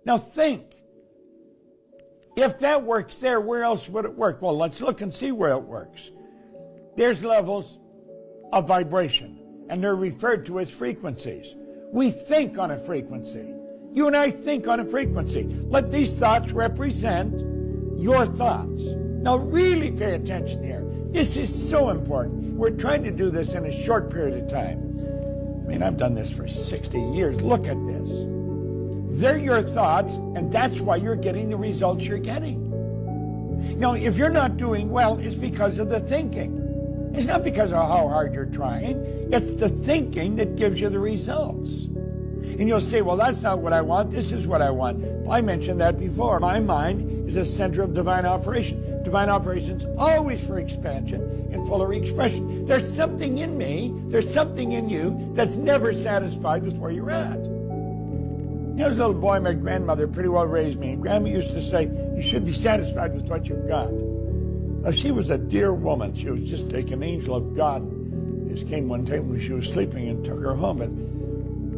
Now think. If that works there, where else would it work? Well, let's look and see where it works. There's levels of vibration, and they're referred to as frequencies. We think on a frequency. You and I think on a frequency. Let these thoughts represent your thoughts. Now really pay attention here. This is so important. We're trying to do this in a short period of time. I mean, I've done this for 60 years. Look at this. They're your thoughts, and that's why you're getting the results you're getting. Now, if you're not doing well, it's because of the thinking. It's not because of how hard you're trying. It's the thinking that gives you the results. And you'll say, well, that's not what I want. This is what I want. Well, I mentioned that before. My mind is a center of divine operation. Divine operation's always for expansion and fuller expression. There's something in me, there's something in you that's never satisfied with where you're at. There was a little boy, my grandmother pretty well raised me, and Grandma used to say, you should be satisfied with what you've got. Now, she was a dear woman. She was just like an angel of God. He just came one time when she was sleeping and took her home,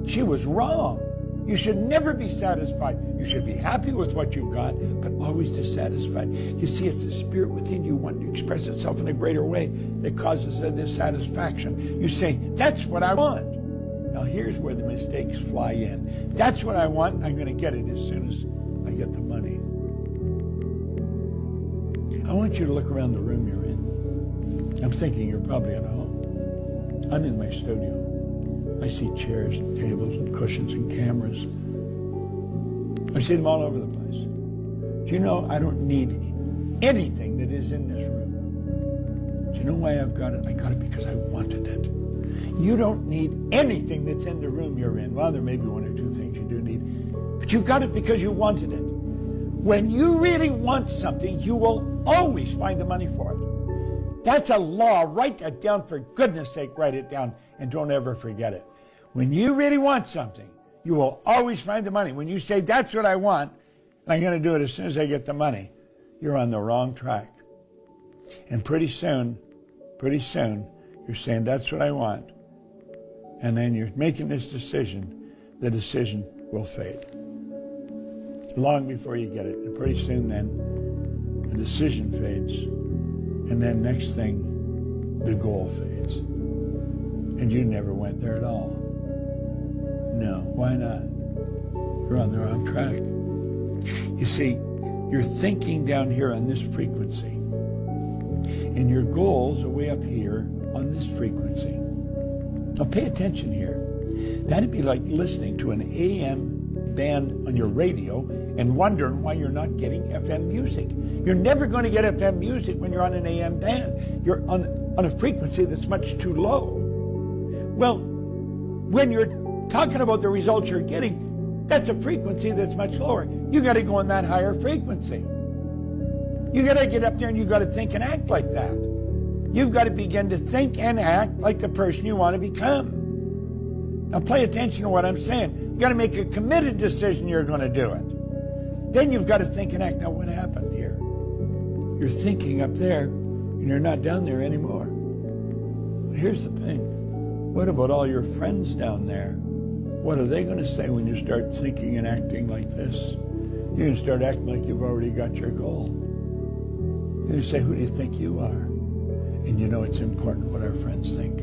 but she was wrong. You should never be satisfied. You should be happy with what you've got, but always dissatisfied. You see, it's the spirit within you wanting to express itself in a greater way that causes a dissatisfaction. You say, that's what I want. Now, here's where the mistakes fly in. That's what I want. I'm going to get it as soon as I get the money. I want you to look around the room you're in. I'm thinking you're probably at home. I'm in my studio. I see chairs and tables and cushions and cameras. I see them all over the place. Do you know I don't need anything that is in this room? Do you know why I've got it? I got it because I wanted it. You don't need anything that's in the room you're in. Well, there may be one or two things you do need, but you got it because you wanted it. When you really want something, you will always find the money for it. That's a law. Write that down. For goodness sake, write it down and don't ever forget it. When you really want something, you will always find the money. When you say, that's what I want, and I'm going to do it as soon as I get the money, you're on the wrong track. And pretty soon, you're saying, that's what I want. And then you're making this decision. The decision will fade long before you get it. And pretty soon then, the decision fades. And then next thing, the goal fades. And you never went there at all. No, why not? You're on the wrong track. You see, you're thinking down here on this frequency. And your goals are way up here on this frequency. Now pay attention here. That'd be like listening to an AM band on your radio and wondering why you're not getting FM music. You're never going to get FM music when you're on an AM band. You're on a frequency that's much too low. Well, when you're talking about the results you're getting, that's a frequency that's much lower. You got to go on that higher frequency. You got to get up there and you got to think and act like that. You've got to begin to think and act like the person you want to become. Now pay attention to what I'm saying. You got to make a committed decision you're going to do it. Then you've got to think and act. Now what happened here? You're thinking up there and you're not down there anymore. But here's the thing. What about all your friends down there? What are they going to say when you start thinking and acting like this? You're going to start acting like you've already got your goal. You're going to say, who do you think you are? And you know it's important what our friends think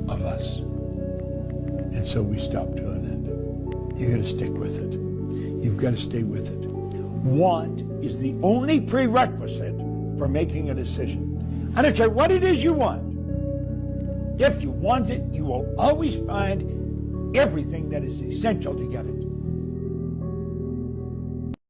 of us. And so we stop doing it. You got to stick with it. You've got to stay with it. Want is the only prerequisite for making a decision. I don't care what it is you want. If you want it, you will always find everything that is essential to get it.